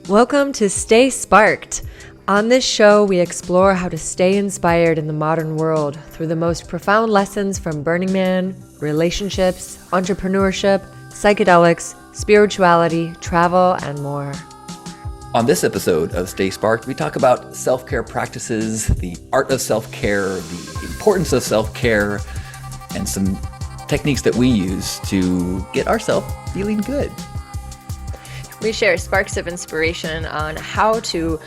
Welcome to Stay Sparked. On this show, we explore how to stay inspired in the modern world through the most profound lessons from Burning Man, relationships, entrepreneurship, psychedelics, spirituality, travel, and more. On this episode of Stay Sparked, we talk about self-care practices, the art of self-care, the importance of self-care, and some techniques that we use to get ourselves feeling good. We share sparks of inspiration on how to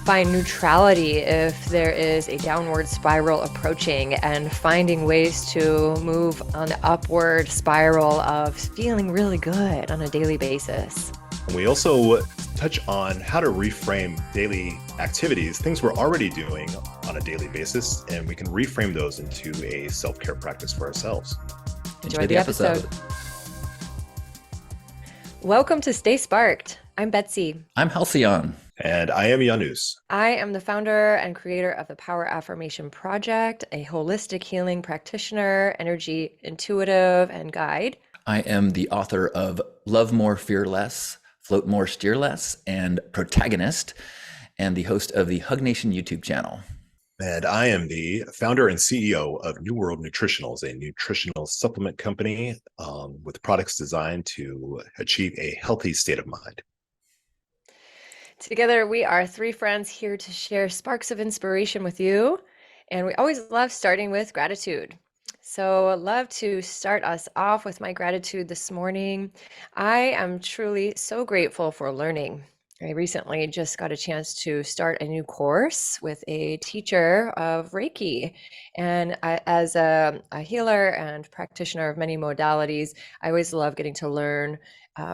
find neutrality if there is a downward spiral approaching and finding ways to move on the upward spiral of feeling really good on a daily basis. We also touch on how to reframe daily activities, things we're already doing on a daily basis, and we can reframe those into a self-care practice for ourselves. Enjoy the episode. Welcome to Stay Sparked. I'm Betsy. I'm HALCYON. And I am JANUS. I am the founder and creator of the Power Affirmation Project, a holistic healing practitioner, energy intuitive, and guide. I am the author of Love More, Fear Less, Float More, Steer Less, and Protagonist, and the host of the Hug Nation YouTube channel. And I am the founder and CEO of NuWorld Nutritionals, a nutritional supplement company with products designed to achieve a healthy state of mind. Together, we are three friends here to share sparks of inspiration with you. And we always love starting with gratitude. So I'd love to start us off with my gratitude this morning. I am truly so grateful for learning. I recently just got a chance to start a new course with a teacher of Reiki. And as a healer and practitioner of many modalities, I always love getting to learn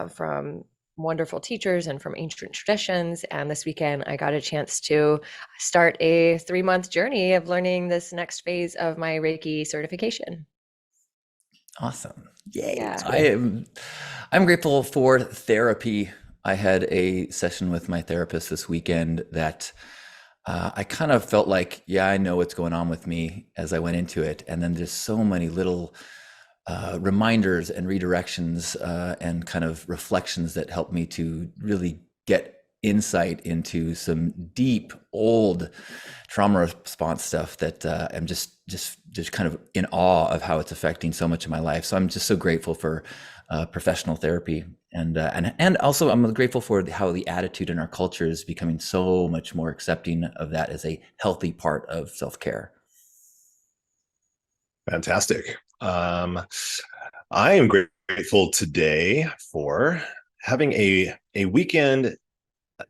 from wonderful teachers and from ancient traditions. And this weekend, I got a chance to start a 3-month journey of learning this next phase of my Reiki certification. Awesome. Yay. Yeah. I'm grateful for therapy. I had a session with my therapist this weekend that I kind of felt like, yeah, I know what's going on with me as I went into it. And then there's so many little reminders and redirections and kind of reflections that help me to really get insight into some deep, old trauma response stuff that I'm just kind of in awe of how it's affecting so much of my life. So I'm just so grateful for professional therapy. And also I'm grateful for how the attitude in our culture is becoming so much more accepting of that as a healthy part of self-care. Fantastic. I am grateful today for having a weekend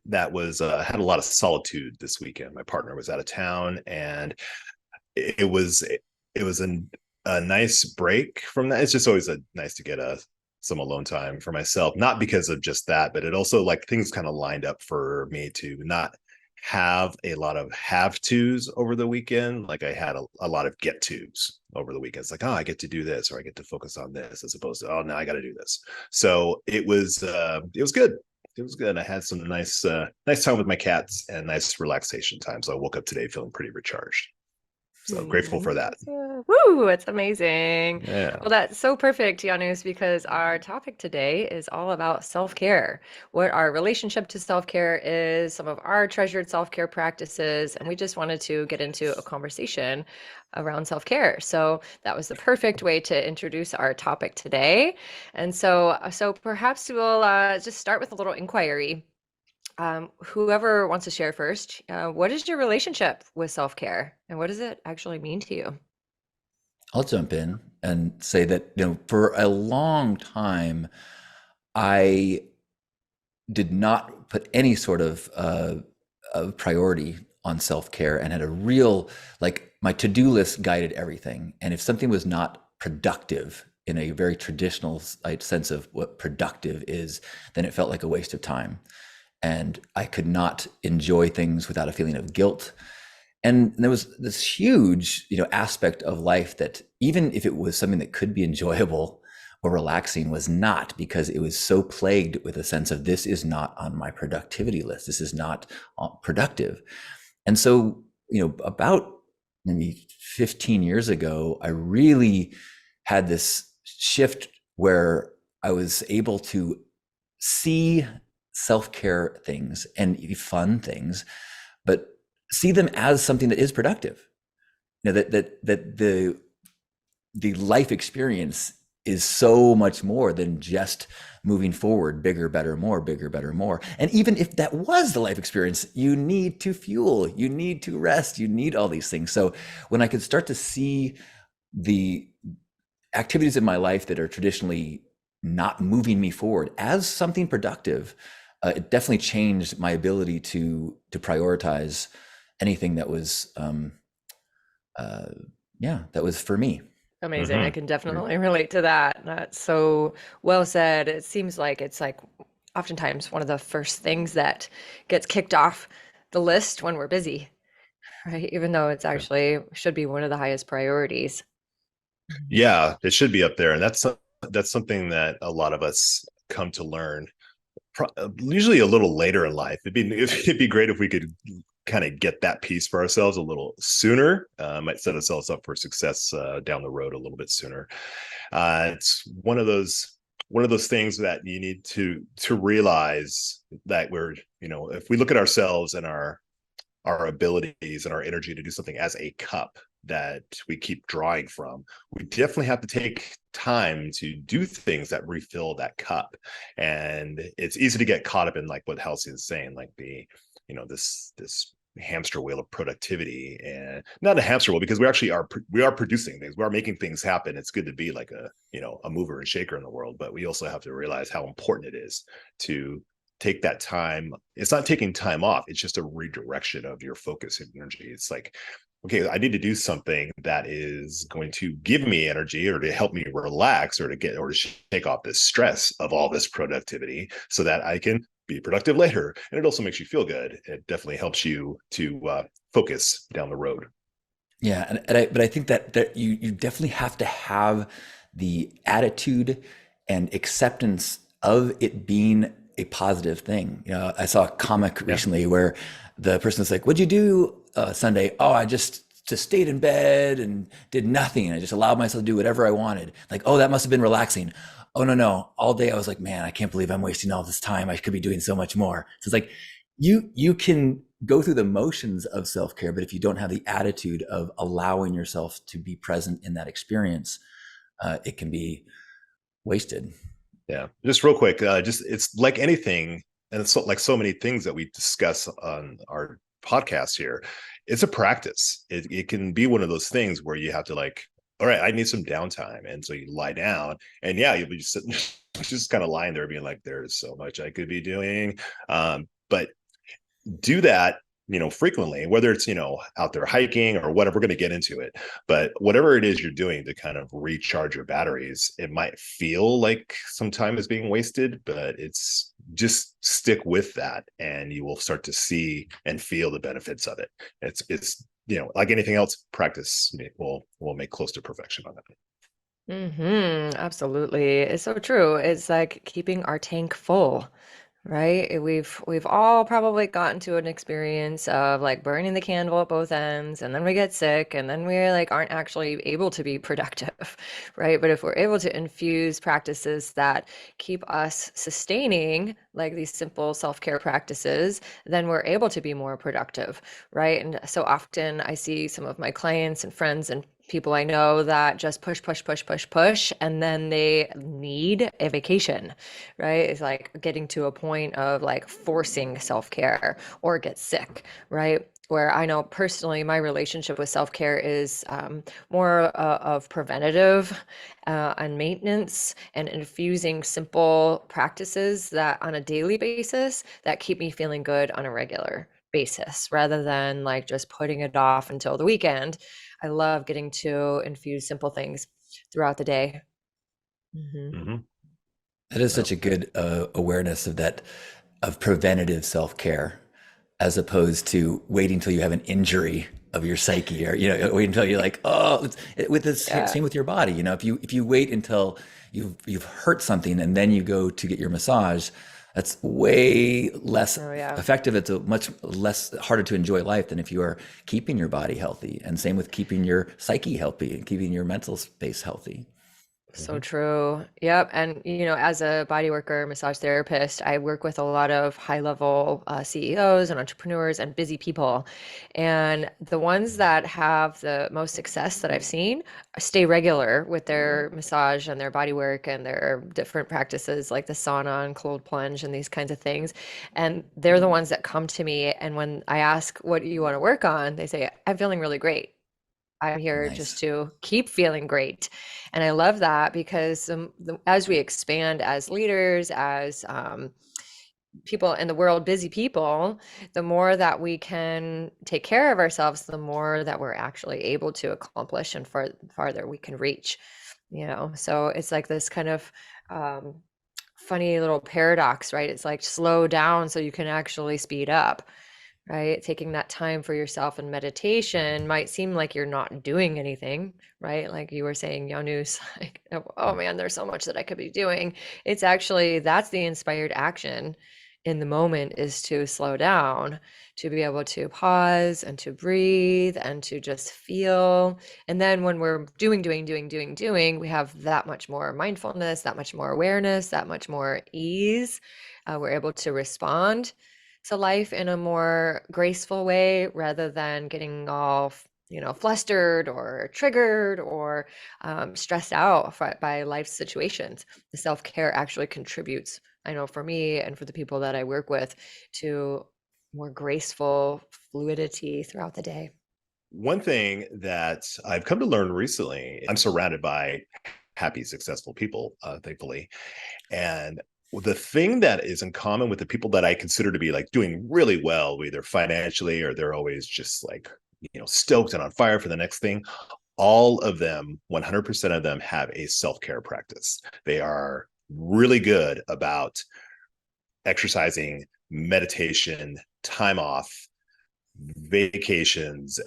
that was had a lot of solitude this weekend. My partner was out of town, and it was a nice break from that. It's just always nice to get some alone time for myself, not because of just that, but it also, like, things kind of lined up for me to not have a lot of have-tos over the weekend. Like, I had a lot of get-tos over the weekend. It's like, oh, I get to do this, or I get to focus on this, as opposed to, oh, now I got to do this. So it was good. It was good. I had some nice time with my cats and nice relaxation time. So I woke up today feeling pretty recharged. So grateful for that. Woo, it's amazing. Yeah. Well, that's so perfect, Janus, because our topic today is all about self-care, what our relationship to self-care is, some of our treasured self-care practices, and we just wanted to get into a conversation around self-care. So that was the perfect way to introduce our topic today. And so perhaps we'll just start with a little inquiry. Whoever wants to share first, what is your relationship with self-care, and what does it actually mean to you? I'll jump in and say that, for a long time, I did not put any sort of priority on self-care, and had a real, like, my to-do list guided everything. And if something was not productive in a very traditional sense of what productive is, then it felt like a waste of time. And I could not enjoy things without a feeling of guilt. And there was this huge, aspect of life that, even if it was something that could be enjoyable or relaxing, was not, because it was so plagued with a sense of, this is not on my productivity list. This is not productive. And so, about maybe 15 years ago, I really had this shift where I was able to see self-care things and fun things, but see them as something that is productive. That the life experience is so much more than just moving forward, bigger, better, more, bigger, better, more. And even if that was the life experience, you need to fuel, you need to rest, you need all these things. So when I could start to see the activities in my life that are traditionally not moving me forward as something productive, it definitely changed my ability to prioritize anything that was that was for me. Amazing. I can definitely relate to that. That's so well said. It seems like it's like oftentimes one of the first things that gets kicked off the list when we're busy, right? Even though it's actually should be one of the highest priorities. Yeah, it should be up there, and that's something that a lot of us come to learn usually a little later in life. It'd be great if we could kind of get that piece for ourselves a little sooner. Might set ourselves up for success down the road a little bit sooner. It's one of those things that you need to realize that we're, if we look at ourselves and our abilities and our energy to do something as a cup that we keep drawing from, we definitely have to take time to do things that refill that cup. And it's easy to get caught up in like what Halcyon is saying, like this hamster wheel of productivity. And not a hamster wheel, because we are producing things, we are making things happen. It's good to be like a mover and shaker in the world, but we also have to realize how important it is to take that time. It's not taking time off, it's just a redirection of your focus and energy. It's like, okay, I need to do something that is going to give me energy or to help me relax or to take off this stress of all this productivity so that I can be productive later. And it also makes you feel good. It definitely helps you to focus down the road. Yeah, but I think that you definitely have to have the attitude and acceptance of it being a positive thing. I saw a comic recently where the person was like, "What'd you do Sunday?" "Oh, I just stayed in bed and did nothing. I just allowed myself to do whatever I wanted." Like, "Oh, that must have been relaxing." "Oh, no. All day I was like, man, I can't believe I'm wasting all this time. I could be doing so much more." So it's like you can go through the motions of self-care, but if you don't have the attitude of allowing yourself to be present in that experience, it can be wasted. Yeah, just real quick, it's like anything, and it's like so many things that we discuss on our podcast here. It's a practice. It can be one of those things where you have to like, all right, I need some downtime, and so you lie down, and yeah, you'll be just sitting, just kind of lying there, being like, "There's so much I could be doing," but do that frequently, whether it's out there hiking or whatever. We're going to get into it, but whatever it is you're doing to kind of recharge your batteries, it might feel like some time is being wasted, but it's just stick with that and you will start to see and feel the benefits of it. It's like anything else, practice will make close to perfection on that. Absolutely. It's so true. It's like keeping our tank full, right? We've all probably gotten to an experience of like burning the candle at both ends, and then we get sick, and then we like aren't actually able to be productive, right? But if we're able to infuse practices that keep us sustaining, like these simple self-care practices, then we're able to be more productive, right? And so often I see some of my clients and friends and people I know that just push, and then they need a vacation, right? It's like getting to a point of like forcing self-care or get sick, right? Where I know personally my relationship with self-care is more of preventative and maintenance, and infusing simple practices that on a daily basis that keep me feeling good on a regular basis, rather than like just putting it off until the weekend. I love getting to infuse simple things throughout the day. That is such a good awareness of that, of preventative self-care, as opposed to waiting until you have an injury of your psyche, or wait until you're like, oh, with the same with your body. If you wait until you've hurt something and then you go to get your massage, that's way less effective. It's a much less harder to enjoy life than if you are keeping your body healthy. And same with keeping your psyche healthy and keeping your mental space healthy. So true. Yep. And, as a body worker, massage therapist, I work with a lot of high level CEOs and entrepreneurs and busy people. And the ones that have the most success that I've seen stay regular with their massage and their body work and their different practices like the sauna and cold plunge and these kinds of things. And they're the ones that come to me. And when I ask, what do you want to work on? They say, I'm feeling really great. I'm here just Nice. to keep feeling great. And I love that because as we expand as leaders, as people in the world, busy people, the more that we can take care of ourselves, the more that we're actually able to accomplish and farther we can reach, So it's like this kind of um, funny little paradox, right? It's like slow down so you can actually speed up, right? Taking that time for yourself and meditation might seem like you're not doing anything, right? Like you were saying, Janus, like, oh man, there's so much that I could be doing. It's actually, that's the inspired action in the moment, is to slow down, to be able to pause and to breathe and to just feel. And then when we're doing, we have that much more mindfulness, that much more awareness, that much more ease. We're able to respond to life in a more graceful way rather than getting all flustered or triggered or stressed out by life situations. The self-care actually contributes, I know, for me and for the people that I work with, to more graceful fluidity throughout the day. One thing that I've come to learn recently, I'm surrounded by happy, successful people, thankfully. And the thing that is in common with the people that I consider to be like doing really well, either financially or they're always just like, stoked and on fire for the next thing, all of them, 100% of them have a self-care practice. They are really good about exercising, meditation, time off, vacations,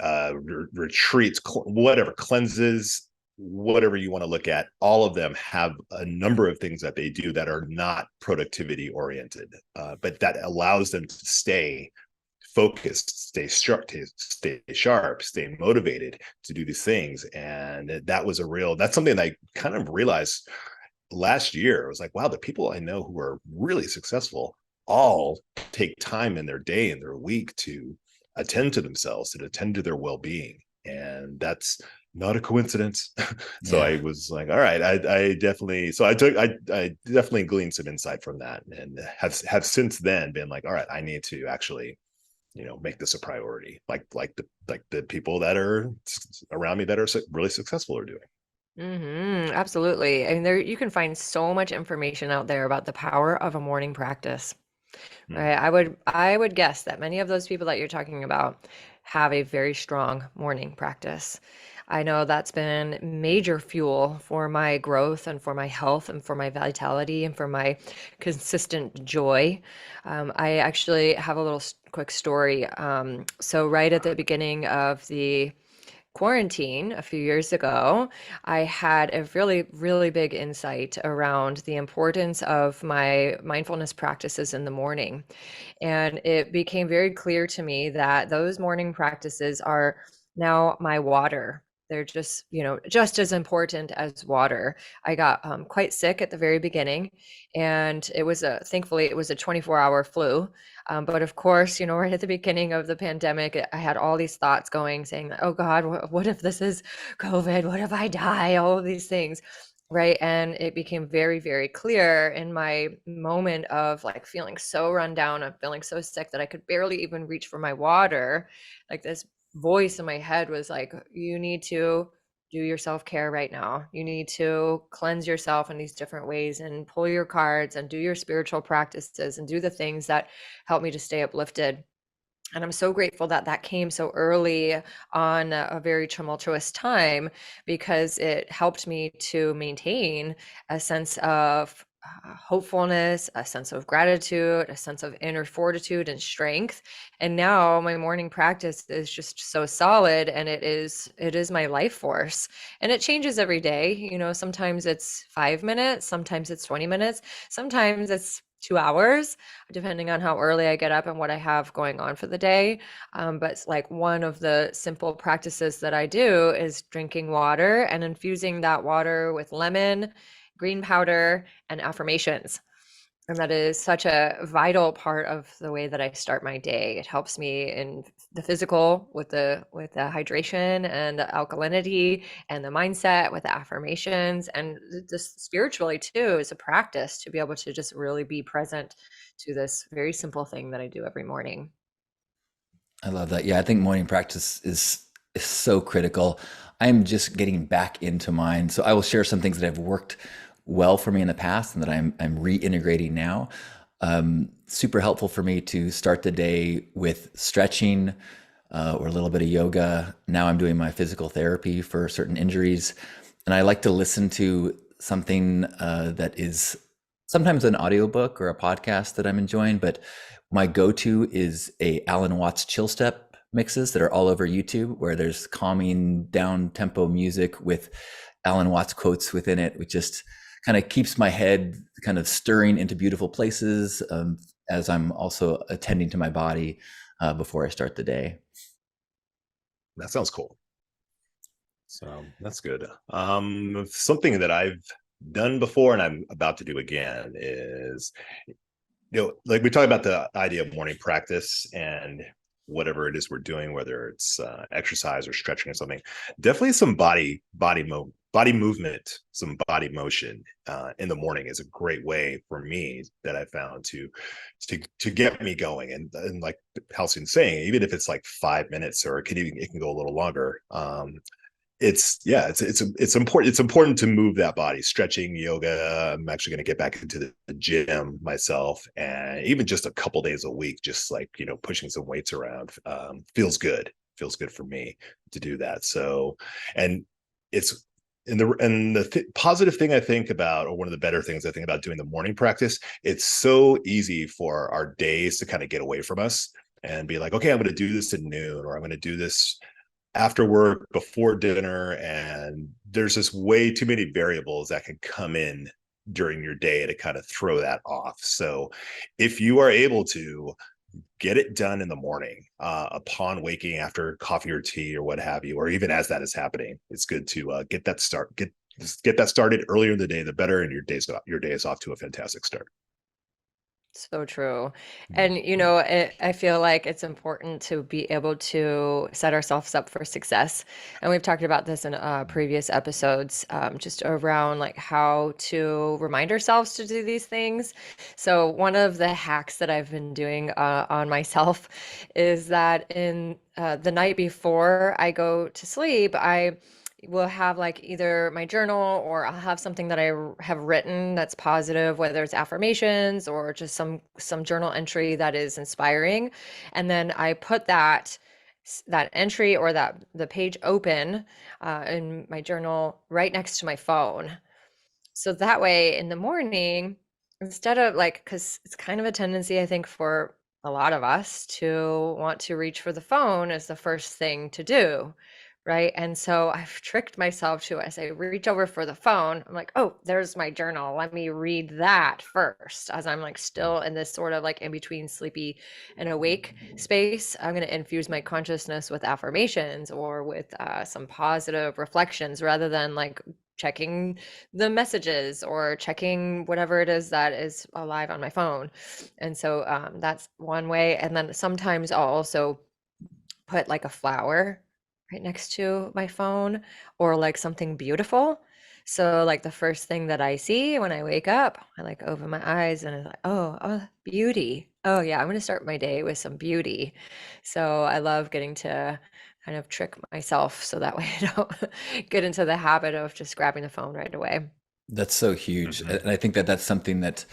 retreats, whatever, cleanses, whatever you want to look at. All of them have a number of things that they do that are not productivity oriented, but that allows them to stay focused, stay sharp, stay motivated to do these things. And that's something that I kind of realized last year. I was like, wow, the people I know who are really successful all take time in their day and their week to attend to themselves, to attend to their well-being. And that's not a coincidence. So Yeah. I was like, all right, I definitely, so I definitely gleaned some insight from that, and have since then been like, all right, I need to actually, make this a priority, like the people that are around me that are really successful are doing. Absolutely. I mean, there you can find so much information out there about the power of a morning practice. Mm. Right. I would guess that many of those people that you're talking about have a very strong morning practice. I know that's been major fuel for my growth and for my health and for my vitality and for my consistent joy. I actually have a little quick story. So right at the beginning of the quarantine a few years ago, I had a really, really big insight around the importance of my mindfulness practices in the morning. And it became very clear to me that those morning practices are now my water. They're just, just as important as water. I got quite sick at the very beginning, and thankfully, it was a 24-hour flu. But of course, right at the beginning of the pandemic, I had all these thoughts going, saying, oh God, what if this is COVID? What if I die? All of these things. Right. And it became very, very clear in my moment of like feeling so run down, of feeling so sick that I could barely even reach for my water. Like this voice in my head was like, you need to do your self-care right now. You need to cleanse yourself in these different ways and pull your cards and do your spiritual practices and do the things that help me to stay uplifted. And I'm so grateful that that came so early on a very tumultuous time, because it helped me to maintain a sense of hopefulness, a sense of gratitude, a sense of inner fortitude and strength. And now my morning practice is just so solid, and it is my life force. And it changes every day. Sometimes it's 5 minutes, sometimes it's 20 minutes, sometimes it's 2 hours, depending on how early I get up and what I have going on for the day. But like one of the simple practices that I do is drinking water and infusing that water with lemon, green powder, and affirmations. And that is such a vital part of the way that I start my day. It helps me in the physical with the hydration and the alkalinity, and the mindset with the affirmations, and just spiritually too, is a practice to be able to just really be present to this very simple thing that I do every morning. I love that. Yeah, I think morning practice is so critical. I'm just getting back into mine. So I will share some things that have worked well for me in the past and that I'm reintegrating now. Super helpful for me to start the day with stretching or a little bit of yoga. Now I'm doing my physical therapy for certain injuries, and I like to listen to something that is sometimes an audiobook or a podcast that I'm enjoying, but my go-to is a Alan Watts chill step mixes that are all over YouTube, where there's calming down tempo music with Alan Watts quotes within it, which just kind of keeps my head kind of stirring into beautiful places as I'm also attending to my body before I start the day. That sounds cool. So that's good. Something that I've done before and I'm about to do again is, like we talk about the idea of morning practice and whatever it is we're doing, whether it's exercise or stretching or something, definitely some body movement, some body motion in the morning is a great way for me that I found to get me going. And like Halcyon's saying, even if it's like 5 minutes, or it can go a little longer. It's important. It's important to move that body, stretching, yoga. I'm actually going to get back into the gym myself, and even just a couple days a week, just like, pushing some weights around, feels good. Feels good for me to do that. So, and it's the positive thing I think about, or one of the better things I think about doing the morning practice, it's so easy for our days to kind of get away from us and be like, okay, I'm going to do this at noon, or I'm going to do this after work, before dinner, and there's just way too many variables that can come in during your day to kind of throw that off. So if you are able to get it done in the morning, upon waking, after coffee or tea or what have you, or even as that is happening, it's good to get that started earlier in the day, the better, and your day is off to a fantastic start. So true. And, I feel like it's important to be able to set ourselves up for success. And we've talked about this in previous episodes, just around like how to remind ourselves to do these things. So one of the hacks that I've been doing on myself is that in the night before I go to sleep, I will have like either my journal, or I'll have something that I have written that's positive, whether it's affirmations or just some journal entry that is inspiring. And then I put that entry or the page open in my journal right next to my phone. So that way in the morning, instead of like, because it's kind of a tendency, I think, for a lot of us to want to reach for the phone as the first thing to do. Right. And so I've tricked myself to, as I reach over for the phone, I'm like, oh, there's my journal. Let me read that first, as I'm like still in this sort of like in between sleepy and awake space. I'm going to infuse my consciousness with affirmations or with some positive reflections, rather than like checking the messages or checking whatever it is that is alive on my phone. And so that's one way. And then sometimes I'll also put like a flower right next to my phone, or like something beautiful. So like the first thing that I see when I wake up, I like open my eyes and it's like, oh, beauty. Oh yeah, I'm going to start my day with some beauty. So I love getting to kind of trick myself so that way I don't get into the habit of just grabbing the phone right away. That's so huge. Mm-hmm. And I think that that's something that,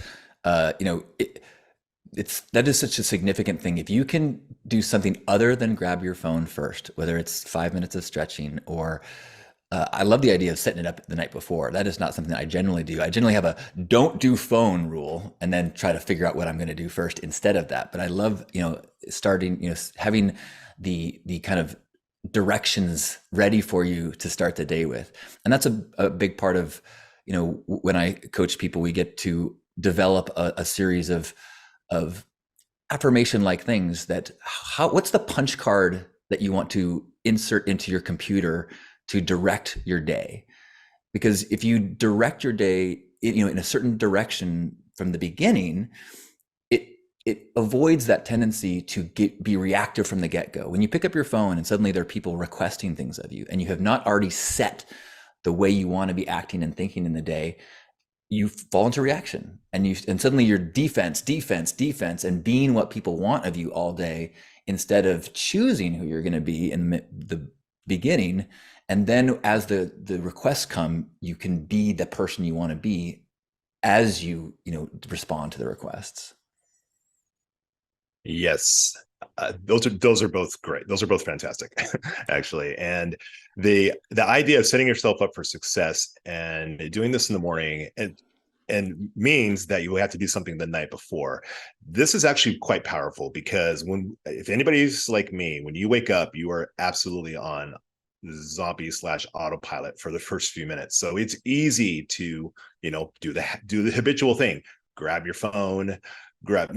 that is such a significant thing. If you can do something other than grab your phone first, whether it's 5 minutes of stretching, or I love the idea of setting it up the night before. That is not something I generally do. I generally have a don't do phone rule and then try to figure out what I'm going to do first instead of that. But I love, starting, having the kind of directions ready for you to start the day with. And that's a big part of, when I coach people, we get to develop a series of affirmation like things that what's the punch card that you want to insert into your computer to direct your day? Because if you direct your day in a certain direction from the beginning, it avoids that tendency to be reactive from the get-go. When you pick up your phone and suddenly there are people requesting things of you and you have not already set the way you want to be acting and thinking in the day, you fall into reaction and suddenly you're defense, and being what people want of you all day instead of choosing who you're going to be in the beginning. And then as the requests come, you can be the person you want to be as you respond to the requests. Yes. Those are both great. Those are both fantastic, actually. And the idea of setting yourself up for success and doing this in the morning and means that you have to do something the night before. This is actually quite powerful because if anybody's like me, when you wake up, you are absolutely on zombie / autopilot for the first few minutes. So it's easy to, do the habitual thing, grab your phone, grab,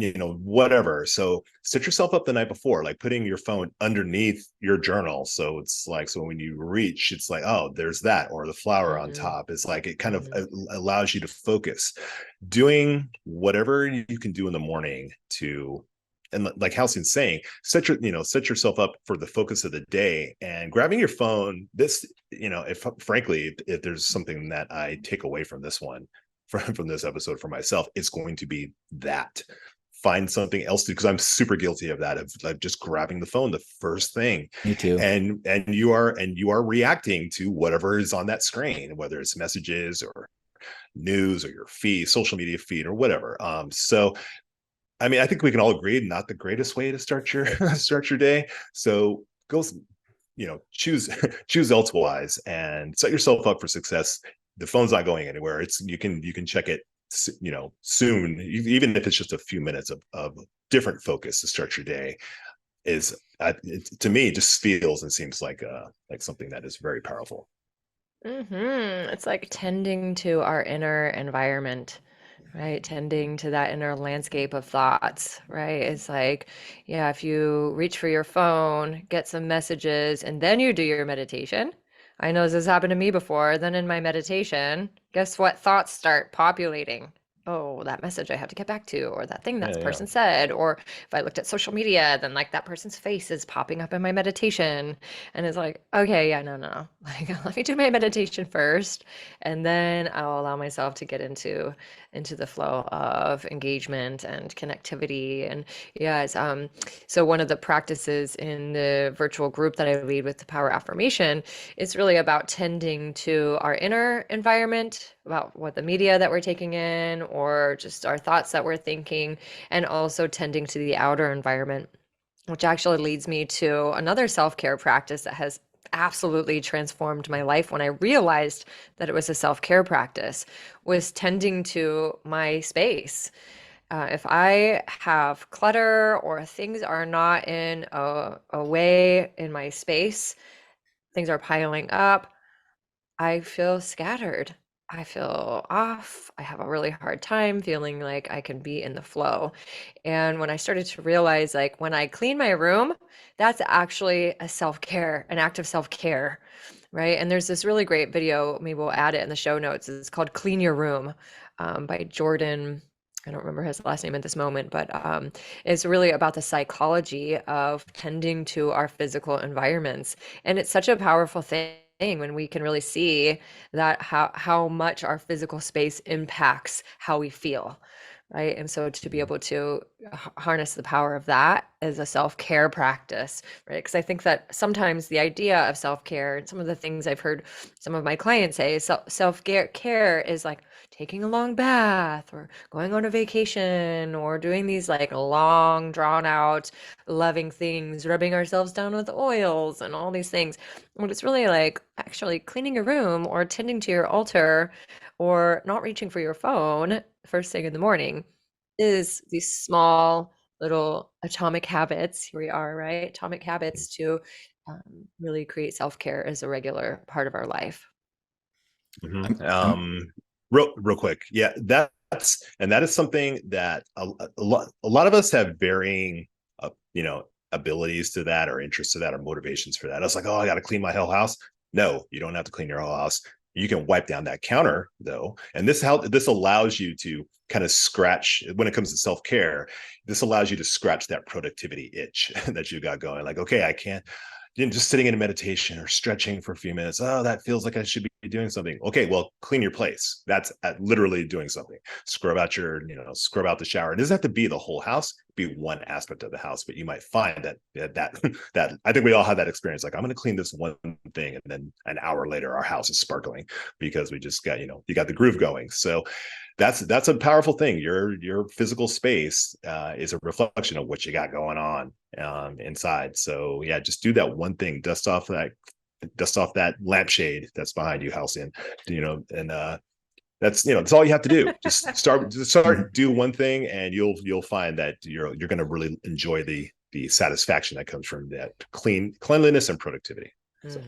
whatever. So set yourself up the night before, like putting your phone underneath your journal. So it's like, so when you reach, it's like, oh, there's that, or the flower on top. It's like, it kind of allows you to focus, doing whatever you can do in the morning to, and like Halcyon's saying, set yourself up for the focus of the day. And grabbing your phone, this, if there's something that I take away from this one, from this episode for myself, it's going to be that. Find something else to, because I'm super guilty of that, of just grabbing the phone the first thing. Me too. And you are reacting to whatever is on that screen, whether it's messages or news or your feed, social media feed, or whatever. So I mean, I think we can all agree, not the greatest way to start your day. So go, choose elsewise and set yourself up for success. The phone's not going anywhere. You can check it, soon, even if it's just a few minutes of different focus to start your day. To me, just feels and seems like something that is very powerful. It's like tending to our inner environment, right? Tending to that inner landscape of thoughts, right? It's like, yeah, if you reach for your phone, get some messages, and then you do your meditation. I know this has happened to me before. Then in my meditation, guess what thoughts start populating? Oh, that message I have to get back to, or that thing that person said, or if I looked at social media, then like that person's face is popping up in my meditation, and it's like, okay, yeah, no, like let me do my meditation first, and then I'll allow myself to get into the flow of engagement and connectivity. And yeah, it's so one of the practices in the virtual group that I lead with the Power Affirmation, it's really about tending to our inner environment, about what the media that we're taking in, or just our thoughts that we're thinking, and also tending to the outer environment, which actually leads me to another self-care practice that has absolutely transformed my life when I realized that it was a self-care practice, was tending to my space. If I have clutter or things are not in a way in my space, things are piling up, I feel scattered. I feel off. I have a really hard time feeling like I can be in the flow. And when I started to realize, like, when I clean my room, that's actually a self-care, an act of self-care, right? And there's this really great video, maybe we'll add it in the show notes. It's called Clean Your Room, by Jordan. I don't remember his last name at this moment, but it's really about the psychology of tending to our physical environments. And it's such a powerful thing when we can really see that how much our physical space impacts how we feel, right? And so to be able to harness the power of that as a self-care practice, right? Because I think that sometimes the idea of self-care, and some of the things I've heard some of my clients say, self-care is like taking a long bath or going on a vacation or doing these like long drawn out loving things, rubbing ourselves down with oils and all these things. But it's really like actually cleaning your room or tending to your altar or not reaching for your phone first thing in the morning is these small little atomic habits. Here we are, right? Atomic habits to really create self-care as a regular part of our life. Real quick. Yeah, that is something that a lot of us have varying, abilities to that, or interests to that, or motivations for that. I was like, oh, I got to clean my whole house. No, you don't have to clean your whole house. You can wipe down that counter though, and this allows you to kind of scratch when it comes to self-care. This allows you to scratch that productivity itch that you got going. Like, okay, I can't, just sitting in a meditation or stretching for a few minutes. Oh, that feels like I should be doing something. Okay, well, clean your place. That's literally doing something. Scrub out scrub out the shower. It doesn't have to be the whole house, be one aspect of the house, but you might find that I think we all have that experience. Like, I'm going to clean this one thing, and then an hour later, our house is sparkling because we just got, you got the groove going. So that's a powerful thing. Your physical space is a reflection of what you got going on inside. So yeah, just do that one thing. Dust off that lampshade that's behind you, Halcyon. And that's all you have to do. Just start do one thing, and you'll find that you're going to really enjoy the satisfaction that comes from that cleanliness and productivity. So,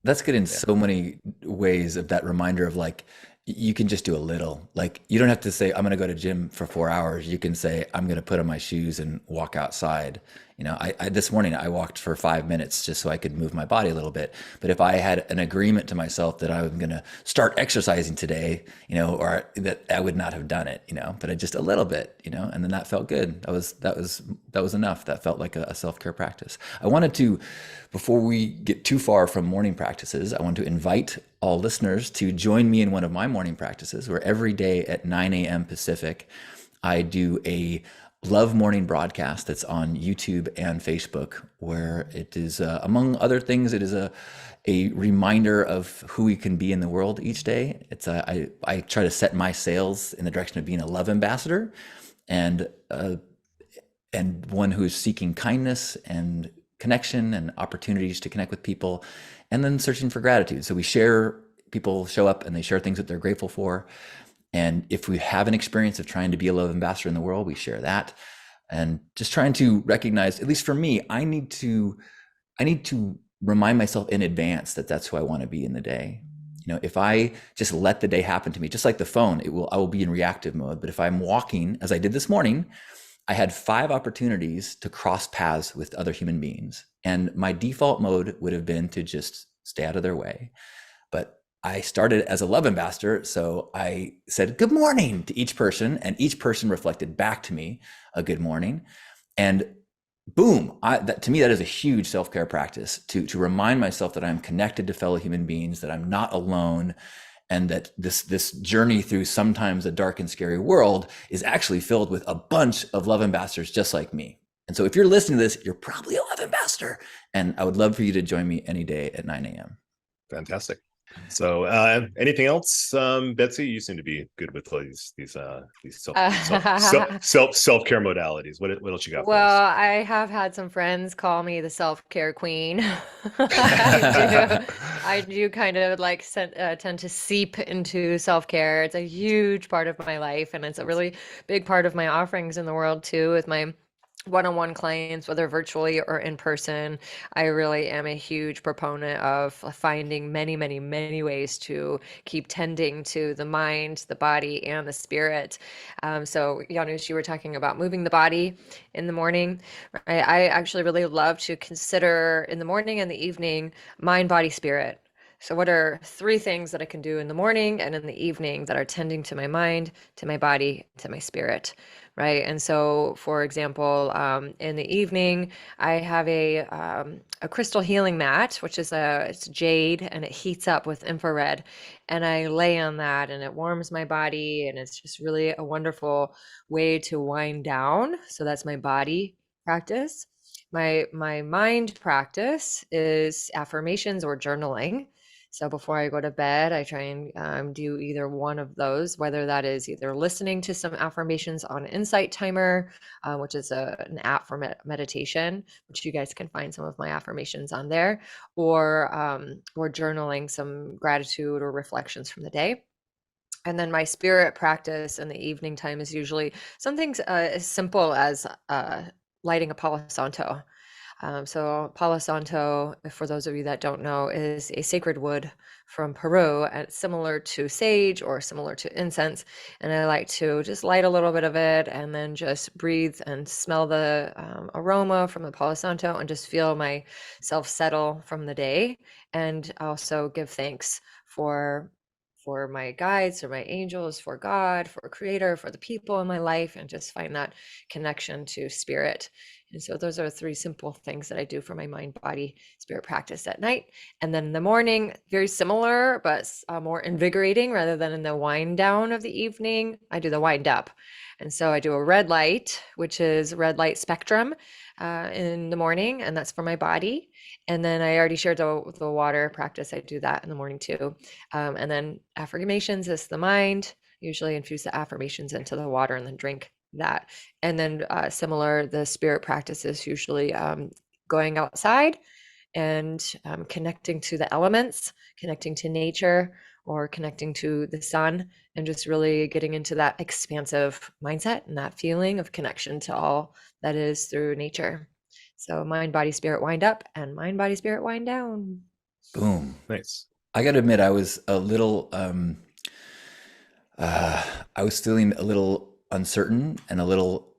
That's good in so many ways, of that reminder of like, you can just do a little. Like, you don't have to say, I'm going to go to gym for 4 hours. You can say, I'm going to put on my shoes and walk outside. I this morning I walked for 5 minutes just so I could move my body a little bit. But if I had an agreement to myself that I was going to start exercising today, or that I would not have done it, but I just a little bit, and then that felt good. That was enough. That felt like a self-care practice. I wanted to, before we get too far from morning practices, I want to invite all listeners to join me in one of my morning practices, where every day at 9 a.m. Pacific, I do a love morning broadcast that's on YouTube and Facebook, where it is, among other things, it is a reminder of who we can be in the world each day. It's I try to set my sails in the direction of being a love ambassador, and one who is seeking kindness and connection and opportunities to connect with people, and then searching for gratitude. So people show up and they share things that they're grateful for. And if we have an experience of trying to be a love ambassador in the world, we share that. And just trying to recognize, at least for me, I need to remind myself in advance that that's who I want to be in the day. If I just let the day happen to me, just like the phone, I will be in reactive mode. But if I'm walking, as I did this morning, I had 5 opportunities to cross paths with other human beings. And my default mode would have been to just stay out of their way. But I started as a love ambassador. So I said good morning to each person, and each person reflected back to me a good morning. And boom, to me, that is a huge self-care practice, to remind myself that I'm connected to fellow human beings, that I'm not alone, and that this journey through sometimes a dark and scary world is actually filled with a bunch of love ambassadors just like me. And so if you're listening to this, you're probably a love ambassador. And I would love for you to join me any day at 9 a.m. Fantastic. So anything else, Betsy? You seem to be good with these self-care modalities. What else you got for Well, us? I have had some friends call me the self-care queen. I do kind of like tend to seep into self-care. It's a huge part of my life, and it's a really big part of my offerings in the world too, with my one-on-one clients, whether virtually or in person. I really am a huge proponent of finding many, many, many ways to keep tending to the mind, the body, and the spirit. So, Janus, you were talking about moving the body in the morning. Right? I actually really love to consider in the morning and the evening, mind, body, spirit. So what are 3 things that I can do in the morning and in the evening that are tending to my mind, to my body, to my spirit, right? And so, for example, in the evening, I have a crystal healing mat, which is it's jade, and it heats up with infrared, and I lay on that, and it warms my body, and it's just really a wonderful way to wind down. So that's my body practice. My mind practice is affirmations or journaling. So before I go to bed, I try and do either one of those, whether that is either listening to some affirmations on Insight Timer, which is an app for meditation, which you guys can find some of my affirmations on there, or journaling some gratitude or reflections from the day. And then my spirit practice in the evening time is usually something as simple as lighting a Palo Santo. So Palo Santo, for those of you that don't know, is a sacred wood from Peru, and it's similar to sage or similar to incense. And I like to just light a little bit of it and then just breathe and smell the aroma from the Palo Santo and just feel myself settle from the day, and also give thanks for my guides, for my angels, for God, for Creator, for the people in my life, and just find that connection to spirit. And so those are 3 simple things that I do for my mind, body, spirit practice at night. And then in the morning, very similar, but more invigorating rather than in the wind down of the evening. I do the wind up. And so I do a red light, which is red light spectrum in the morning, and that's for my body. And then I already shared the water practice. I do that in the morning too. And then affirmations is the mind. Usually infuse the affirmations into the water and then drink that. And then similar, the spirit practice is usually going outside and connecting to the elements, connecting to nature, or connecting to the sun, and just really getting into that expansive mindset and that feeling of connection to all that is through nature. So mind, body, spirit, wind up, and mind, body, spirit, wind down. Boom. Nice. I got to admit, I was a little, I was feeling a little uncertain and a little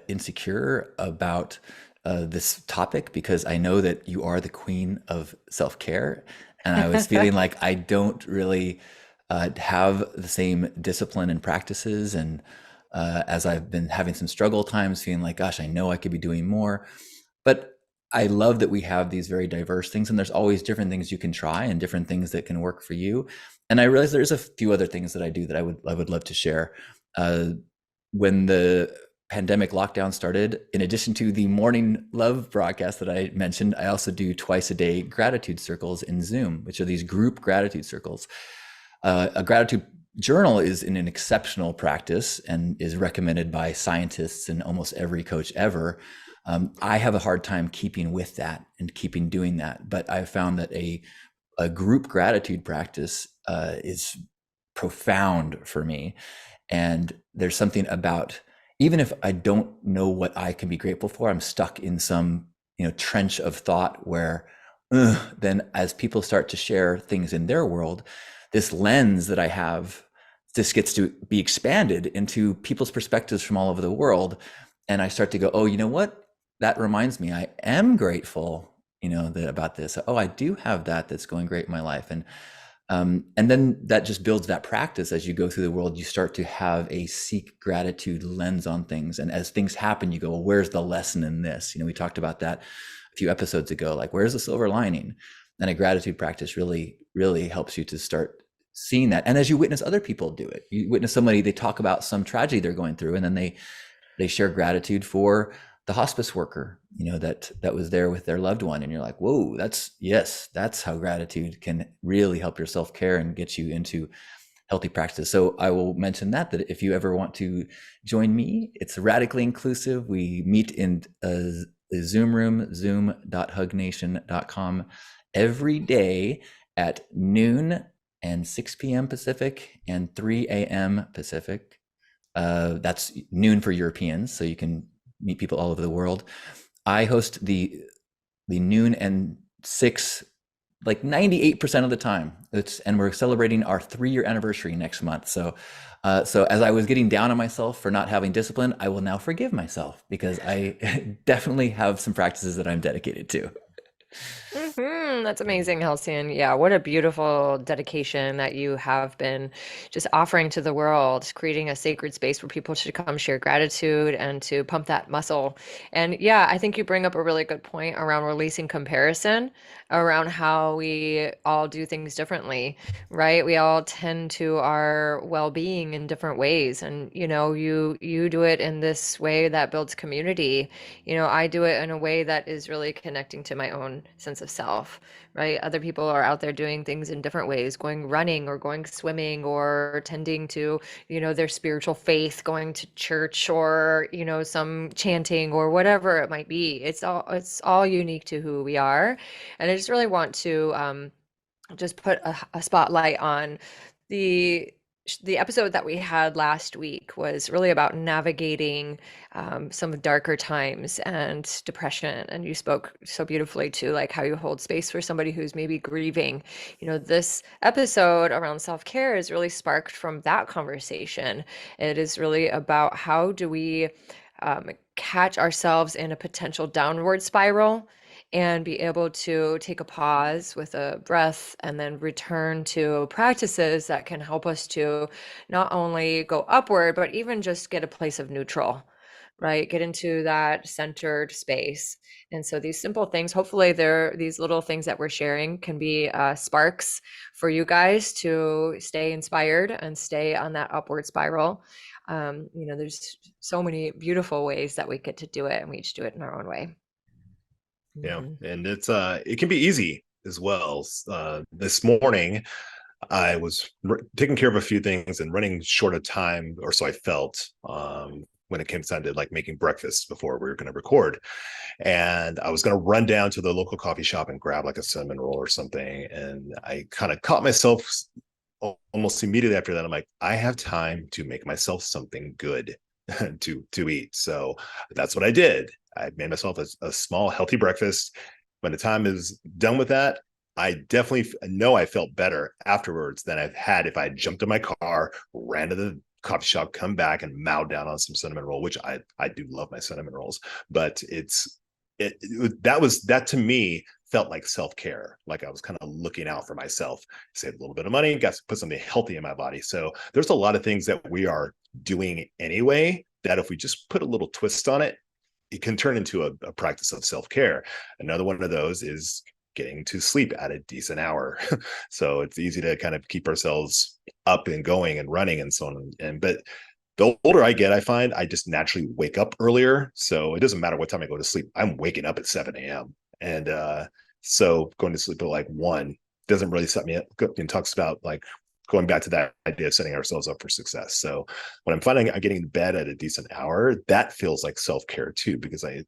insecure about this topic because I know that you are the queen of self-care. And I was feeling like I don't really have the same discipline and practices. And as I've been having some struggle times, feeling like, gosh, I know I could be doing more. But I love that we have these very diverse things, and there's always different things you can try and different things that can work for you. And I realize there's a few other things that I do that I would love to share. When the pandemic lockdown started, in addition to the morning love broadcast that I mentioned, I also do twice a day gratitude circles in Zoom, which are these group gratitude circles. A gratitude journal is an exceptional practice and is recommended by scientists and almost every coach ever. I have a hard time keeping with that and keeping doing that, but I've found that a group gratitude practice is profound for me. And there's something about, even if I don't know what I can be grateful for, I'm stuck in some trench of thought where then as people start to share things in their world, this lens that I have just gets to be expanded into people's perspectives from all over the world. And I start to go, oh, you know what? That reminds me, I am grateful, about this. Oh, I do have that's going great in my life. And then that just builds that practice. As you go through the world, you start to have a seek gratitude lens on things. And as things happen, you go, well, where's the lesson in this? We talked about that a few episodes ago, like, where's the silver lining? And a gratitude practice really, really helps you to start seeing that. And as you witness other people do it, you witness somebody, they talk about some tragedy they're going through, and then they share gratitude for the hospice worker, that was there with their loved one. And you're like, whoa, that's how gratitude can really help your self-care and get you into healthy practices. So I will mention that if you ever want to join me, it's radically inclusive. We meet in a Zoom room, zoom.hugnation.com, every day at noon and 6 p.m. Pacific and 3 a.m. Pacific. That's noon for Europeans, so you can meet people all over the world. I host the noon and 6, like 98% of the time. And we're celebrating our 3-year anniversary next month. So as I was getting down on myself for not having discipline, I will now forgive myself because I definitely have some practices that I'm dedicated to. That's amazing, Halcyon. Yeah, what a beautiful dedication that you have been just offering to the world, creating a sacred space where people should come share gratitude and to pump that muscle. And yeah, I think you bring up a really good point around releasing comparison, around how we all do things differently, right? We all tend to our well-being in different ways. And you do it in this way that builds community. I do it in a way that is really connecting to my own sense of self, right? Other people are out there doing things in different ways, going running or going swimming or tending to, their spiritual faith, going to church or, some chanting or whatever it might be. It's all unique to who we are. And I just really want to just put a spotlight on the the episode that we had last week was really about navigating some darker times and depression. And you spoke so beautifully to like how you hold space for somebody who's maybe grieving. This episode around self-care is really sparked from that conversation. It is really about how do we catch ourselves in a potential downward spiral and be able to take a pause with a breath and then return to practices that can help us to not only go upward, but even just get a place of neutral, right? Get into that centered space. And so these simple things, hopefully these little things that we're sharing can be sparks for you guys to stay inspired and stay on that upward spiral. There's so many beautiful ways that we get to do it, and we each do it in our own way. Yeah, Mhm. and it can be easy as well. This morning, I was taking care of a few things and running short of time, or so I felt, when it came time to like making breakfast before we were going to record. And I was going to run down to the local coffee shop and grab like a cinnamon roll or something. And I kind of caught myself almost immediately after that. I'm like, I have time to make myself something good to eat. So that's what I did. I made myself a small, healthy breakfast. When the time is done with that, I definitely know I felt better afterwards than I've had if I had jumped in my car, ran to the coffee shop, come back and mowed down on some cinnamon roll, which I do love my cinnamon rolls, but that to me felt like self-care. Like I was kind of looking out for myself, save a little bit of money, got to put something healthy in my body. So there's a lot of things that we are doing anyway, that if we just put a little twist on it, it can turn into a practice of self-care. Another one of those is getting to sleep at a decent hour. So it's easy to kind of keep ourselves up and going and running and so on. But the older I get, I find I just naturally wake up earlier. So it doesn't matter what time I go to sleep. I'm waking up at 7 a.m. And so going to sleep at like 1 doesn't really set me up, and talks about like going back to that idea of setting ourselves up for success. So when I'm finding I'm getting to bed at a decent hour, that feels like self-care too, because I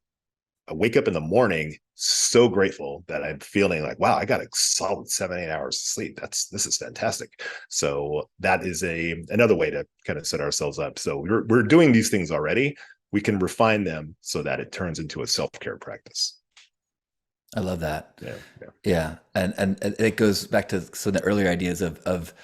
wake up in the morning so grateful that I'm feeling like, wow, I got a solid 7, 8 hours of sleep. This is fantastic. So that is another way to kind of set ourselves up. So we're doing these things already. We can refine them so that it turns into a self-care practice. I love that. Yeah. Yeah. And it goes back to some of the earlier ideas of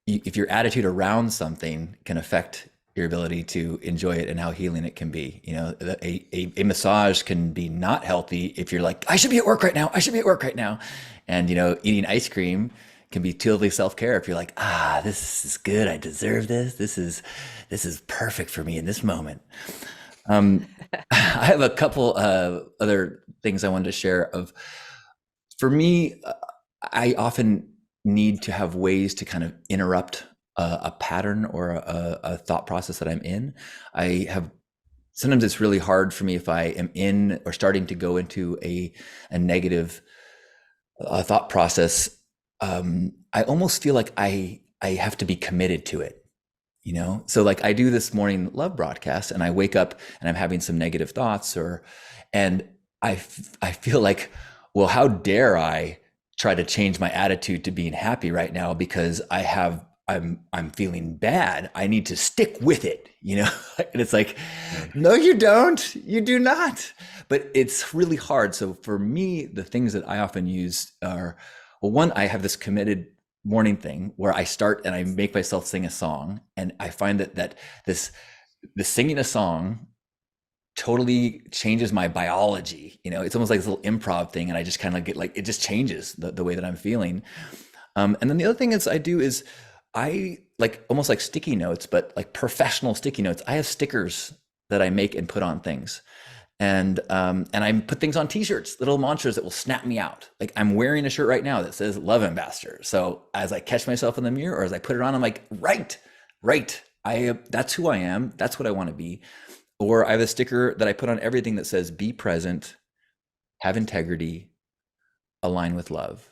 if your attitude around something can affect your ability to enjoy it and how healing it can be. A massage can be not healthy if you're like, I should be at work right now. I should be at work right now. And, eating ice cream can be totally self-care if you're like, this is good. I deserve this. This is perfect for me in this moment. I have a couple other things I wanted to share for me, I often need to have ways to kind of interrupt a pattern or a thought process that I'm in. Sometimes it's really hard for me if I am in or starting to go into a negative thought process. I almost feel like I have to be committed to it. So like I do this morning love broadcast and I wake up and I'm having some negative thoughts and I feel like, well, how dare I try to change my attitude to being happy right now because I'm feeling bad. I need to stick with it, and it's like, no, you don't, you do not. But it's really hard. So for me, the things that I often use are, well, one, I have this committed morning thing where I start and I make myself sing a song, and I find that the singing a song totally changes my biology. It's almost like this little improv thing, and I just kind of get like, it just changes the way that I'm feeling. And then the other thing I do is I like almost like sticky notes, but like professional sticky notes. I have stickers that I make and put on things. And I put things on t-shirts, little mantras that will snap me out. Like I'm wearing a shirt right now that says Love Ambassador. So as I catch myself in the mirror or as I put it on, I'm like, right. That's who I am. That's what I want to be. Or I have a sticker that I put on everything that says be present, have integrity, align with love.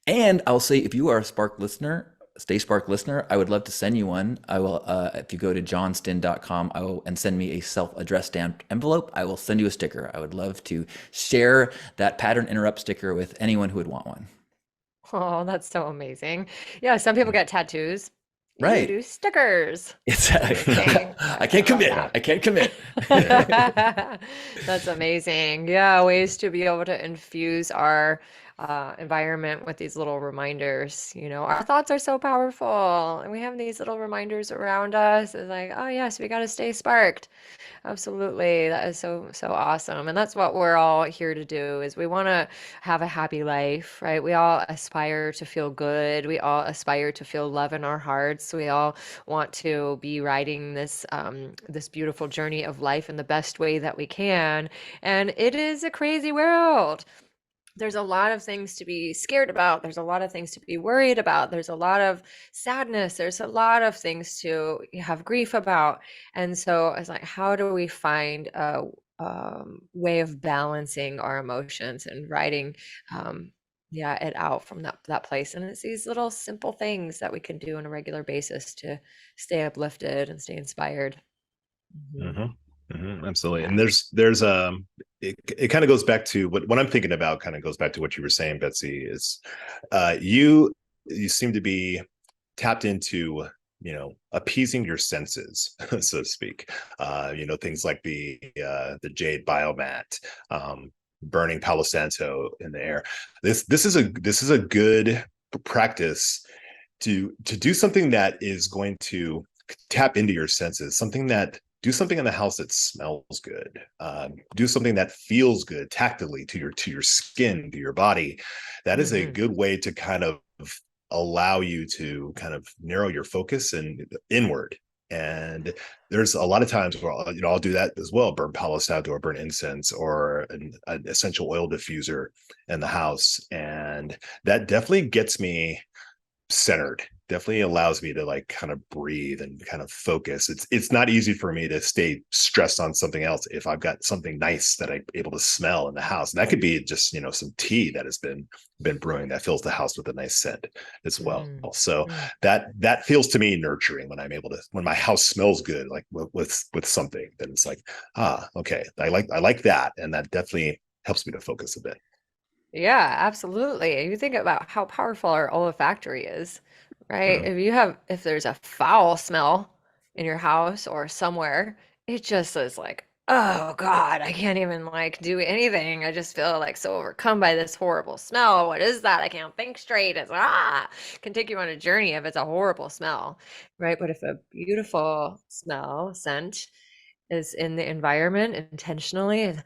And I'll say, if you are a Spark listener, Stay Spark listener, I would love to send you one. I will, if you go to johnstin.com, and send me a self-addressed stamped envelope, I will send you a sticker. I would love to share that pattern interrupt sticker with anyone who would want one. Oh, that's so amazing. Yeah, some people get tattoos. You Right. do stickers. It's Amazing. I can't love commit. that. I can't commit. That's amazing. Yeah, ways to be able to infuse our environment with these little reminders. Our thoughts are so powerful, and we have these little reminders around us. It's like, oh yes, we got to stay sparked. Absolutely. That is so awesome. And that's what we're all here to do is we want to have a happy life, right? We all aspire to feel good. We all aspire to feel love in our hearts. We all want to be riding this beautiful journey of life in the best way that we can. And it is a crazy world. There's a lot of things to be scared about. There's a lot of things to be worried about. There's a lot of sadness. There's a lot of things to have grief about. And so it's like, how do we find a way of balancing our emotions and riding, it out from that place? And it's these little simple things that we can do on a regular basis to stay uplifted and stay inspired. Mm-hmm. Mm-hmm, absolutely. Yeah. And there's it kind of goes back to what I'm thinking about, kind of goes back to what you were saying, Betsy, is you seem to be tapped into, appeasing your senses, so to speak. Things like the jade biomat, burning Palo Santo in the air. This is a good practice to do something that is going to tap into your senses, do something in the house that smells good, do something that feels good tactily to your skin, to your body. That is a Mm-hmm. good way to kind of allow you to kind of narrow your focus and inward. And there's a lot of times where I'll do that as well, burn Palo Santo or burn incense or an essential oil diffuser in the house, and that definitely gets me centered, definitely allows me to like kind of breathe and kind of focus. It's not easy for me to stay stressed on something else if I've got something nice that I'm able to smell in the house. And that could be just, some tea that has been brewing that fills the house with a nice scent as well. So Mm-hmm. that feels to me nurturing when my house smells good, like with something, then it's like, okay, I like that. And that definitely helps me to focus a bit. Yeah, absolutely. You think about how powerful our olfactory is, right? Mhm. If there's a foul smell in your house or somewhere, it just is like, oh God, I can't even like do anything. I just feel like so overcome by this horrible smell. What is that? I can't think straight. Can take you on a journey if it's a horrible smell, right? But if a beautiful smell, scent is in the environment intentionally,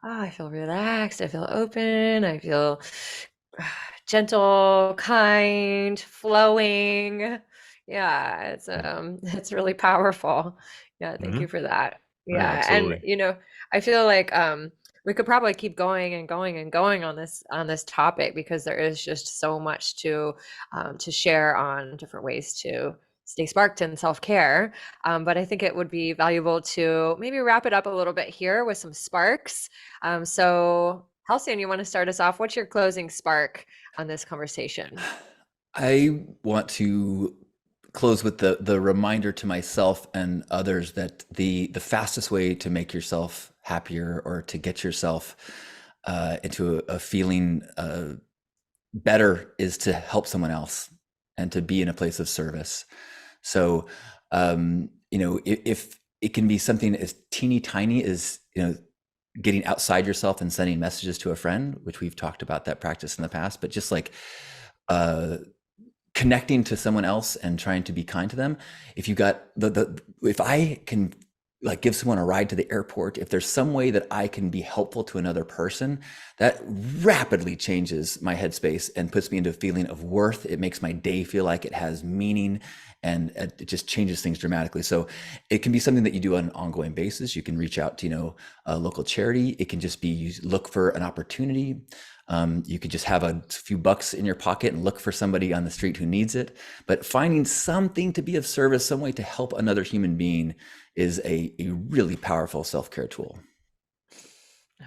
I feel relaxed. I feel open. I feel gentle, kind, flowing. Yeah, it's really powerful. Yeah, thank you Mhm. for that. Yeah, Yeah, and absolutely. I feel like we could probably keep going and going and going on this topic because there is just so much to share on different ways to stay sparked in self-care. But I think it would be valuable to maybe wrap it up a little bit here with some sparks. So, Halcyon, you want to start us off? What's your closing spark on this conversation? I want to close with the reminder to myself and others that the fastest way to make yourself happier or to get yourself into a feeling better is to help someone else and to be in a place of service. So, if it can be something as teeny tiny as, getting outside yourself and sending messages to a friend, which we've talked about that practice in the past, but just like uh, connecting to someone else and trying to be kind to them. If you got if I can like give someone a ride to the airport, if there's some way that I can be helpful to another person, that rapidly changes my headspace and puts me into a feeling of worth. It makes my day feel like it has meaning, and it just changes things dramatically. So it can be something that you do on an ongoing basis. You can reach out to, a local charity. It can just be you look for an opportunity. You could just have a few bucks in your pocket and look for somebody on the street who needs it. But finding something to be of service, some way to help another human being is a really powerful self-care tool.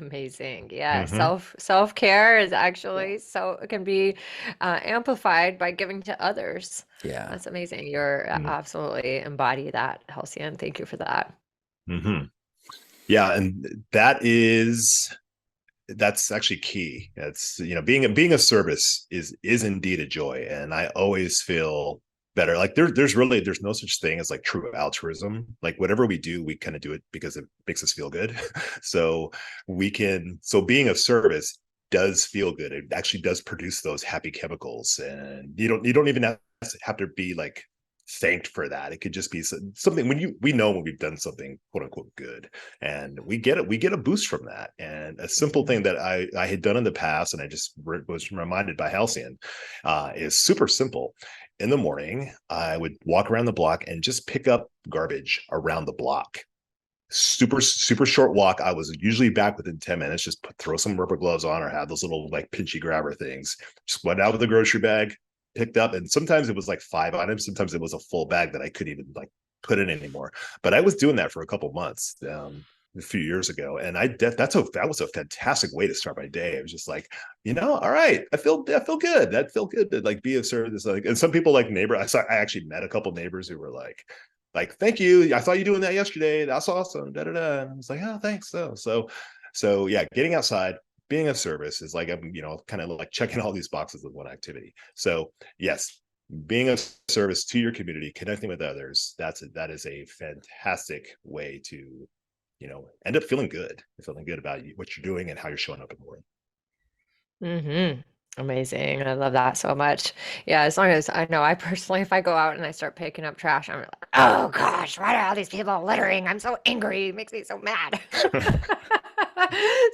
Amazing. Yeah, Mhm. self-care is actually it can be amplified by giving to others. Yeah. That's amazing. You're absolutely embody that, Halcyon. Thank you for that. Mhm. Yeah, and that is that's actually key. It's, being of service is indeed a joy. And I always feel better. Like there's no such thing as like true altruism. Like whatever we do, we kind of do it because it makes us feel good. So being of service does feel good. It actually does produce those happy chemicals. And you don't even have to be like thanked for that. It could just be something we know when we've done something quote unquote good, and we get a boost from that. And a simple thing that I had done in the past, and I just was reminded by Halcyon, is super simple. In the morning, I would walk around the block and just pick up garbage around the block. Super super short walk. I was usually back within 10 minutes. Just throw some rubber gloves on or have those little like pinchy grabber things. Just went out with a grocery bag, picked up, and sometimes it was like 5 items. Sometimes it was a full bag that I couldn't even like put in anymore. But I was doing that for a couple months a few years ago, and that was a fantastic way to start my day. It was just like, all right, I feel good. That felt good to like be of service. Like, and some people like I actually met a couple neighbors who were like, thank you. I saw you doing that yesterday. That's awesome. Da da da. And I was like, oh, thanks. So yeah, getting outside, being of service is like, I'm, kind of like checking all these boxes with one activity. So yes, being of service to your community, connecting with others, that is a fantastic way to, end up feeling good about what you're doing and how you're showing up in the world. Mm-hmm. Amazing. I love that so much. Yeah, as long as I know, I personally, if I go out and I start picking up trash, I'm like, oh gosh, why are all these people littering? I'm so angry. It makes me so mad.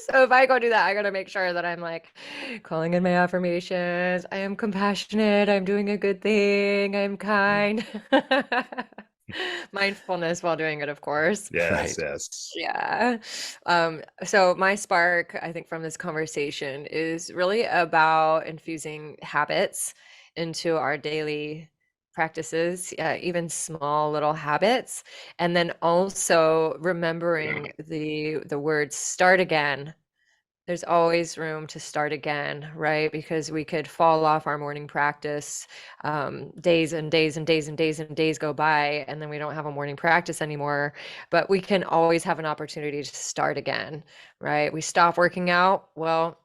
So if I go do that, I gotta make sure that I'm like calling in my affirmations. I am compassionate. I'm doing a good thing. I'm kind. Mindfulness while doing it, of course. Yes, Right. yes. Yeah. So my spark, I think, from this conversation is really about infusing habits into our daily practices, even small little habits, and then also remembering the words "start again." There's always room to start again, right? Because we could fall off our morning practice. Days and days and days and days and days go by, and then we don't have a morning practice anymore. But we can always have an opportunity to start again, right? We stop working out. Well,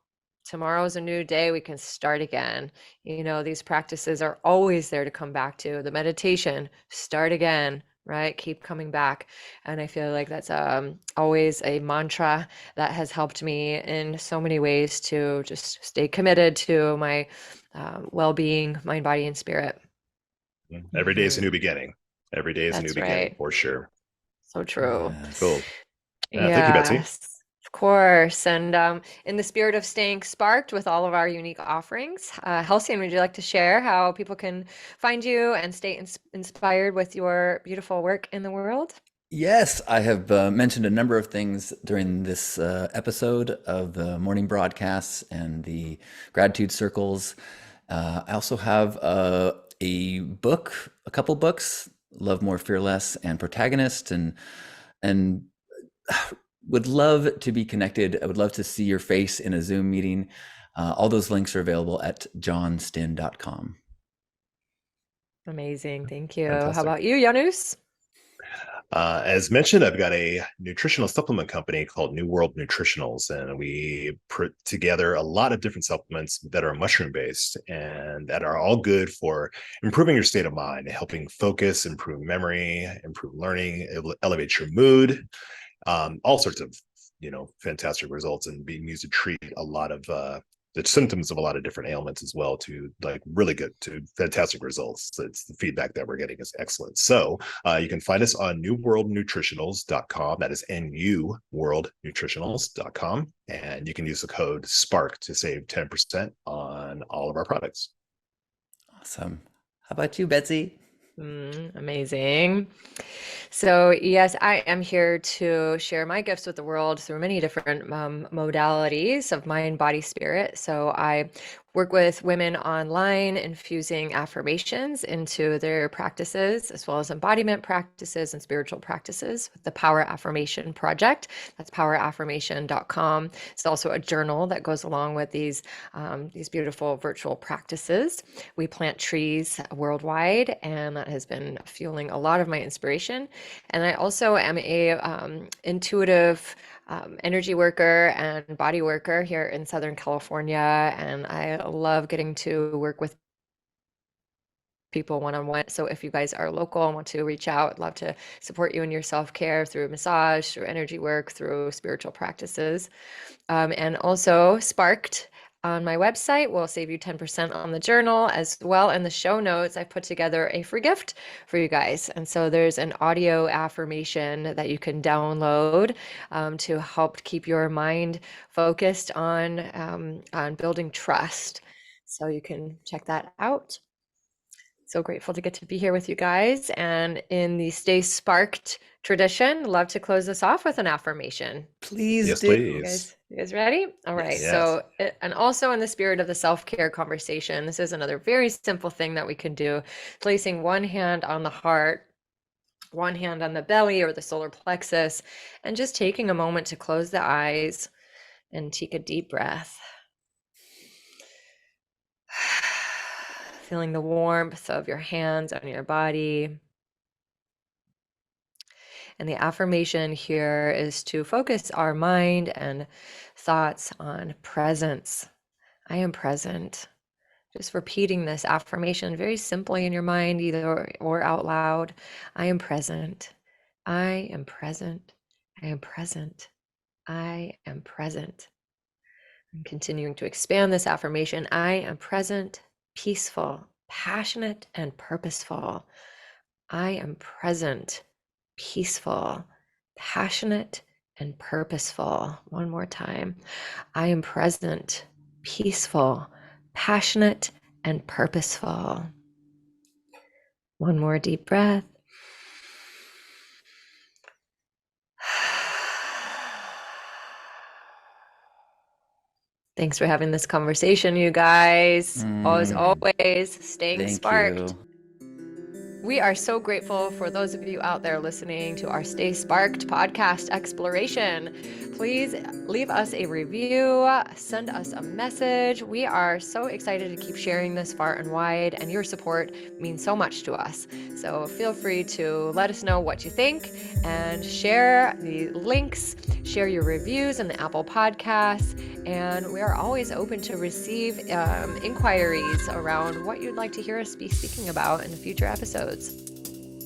tomorrow's a new day. We can start again. These practices are always there to come back to. The meditation, start again, right? Keep coming back. And I feel like that's always a mantra that has helped me in so many ways to just stay committed to my well-being, mind, body, and spirit. Every day is a Mhm. new beginning. Every day is a new That's beginning right. for sure. So true. Yes. Cool. Thank you, Betsy. Yes, of course. And in the spirit of staying sparked with all of our unique offerings, Halcyon, would you like to share how people can find you and stay inspired with your beautiful work in the world? Yes, I have mentioned a number of things during this episode of the morning broadcasts and the gratitude circles. I also have a couple books, Love More, Fear Less, and Protagonist, and would love to be connected. I would love to see your face in a Zoom meeting. All those links are available at johnstin.com. Amazing. Thank you. How Fantastic. about you, Janus? As mentioned, I've got a nutritional supplement company called NuWorld Nutritionals, and we put together a lot of different supplements that are mushroom based and that are all good for improving your state of mind, helping focus, improve memory, improve learning, elevate your mood, all sorts of fantastic results, and being used to treat a lot of the symptoms of a lot of different ailments as well, to like really good to fantastic results. It's the feedback that we're getting is excellent. So you can find us on nuworldnutritionals.com. That is nuworldnutritionals.com. And you can use the code SPARK to save 10% on all of our products. Awesome. How about you, Betsy? Amazing. So, yes, I am here to share my gifts with the world through many different modalities of mind, body, spirit. So, I work with women online, infusing affirmations into their practices, as well as embodiment practices and spiritual practices with the Power Affirmation Project. That's poweraffirmation.com. It's also a journal that goes along with these beautiful virtual practices. We plant trees worldwide, and that has been fueling a lot of my inspiration. And I also am a intuitive energy worker and body worker here in Southern California, and I love getting to work with people one-on-one. So if you guys are local and want to reach out, I'd love to support you in your self-care through massage, through energy work, through spiritual practices. And also Sparked on my website will save you 10% on the journal as well. In the show notes, I've put together a free gift for you guys. And so there's an audio affirmation that you can download to help keep your mind focused on building trust. So you can check that out. So grateful to get to be here with you guys. And in the Stay Sparked tradition, love to close this off with an affirmation. Please Yes, do. please. You guys ready? All right. Yes. So, and also in the spirit of the self-care conversation, this is another very simple thing that we can do. Placing one hand on the heart, one hand on the belly or the solar plexus, and just taking a moment to close the eyes and take a deep breath. Feeling the warmth of your hands on your body. And the affirmation here is to focus our mind and thoughts on presence. I am present. Just repeating this affirmation very simply in your mind, either or out loud. I am present. I am present. I am present. I am present. I'm continuing to expand this affirmation. I am present, peaceful, passionate, and purposeful. I am present, peaceful, passionate, and purposeful. One more time. I am present, peaceful, passionate, and purposeful. One more deep breath. Thanks for having this conversation, you guys. As always, staying sparked. We are so grateful for those of you out there listening to our Stay Sparked podcast exploration. Please leave us a review, send us a message. We are so excited to keep sharing this far and wide, and your support means so much to us. So feel free to let us know what you think and share the links, share your reviews in the Apple Podcasts, and we are always open to receive inquiries around what you'd like to hear us be speaking about in the future episodes.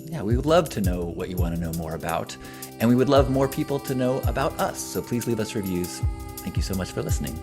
Yeah, we would love to know what you want to know more about, and we would love more people to know about us. So please leave us reviews. Thank you so much for listening.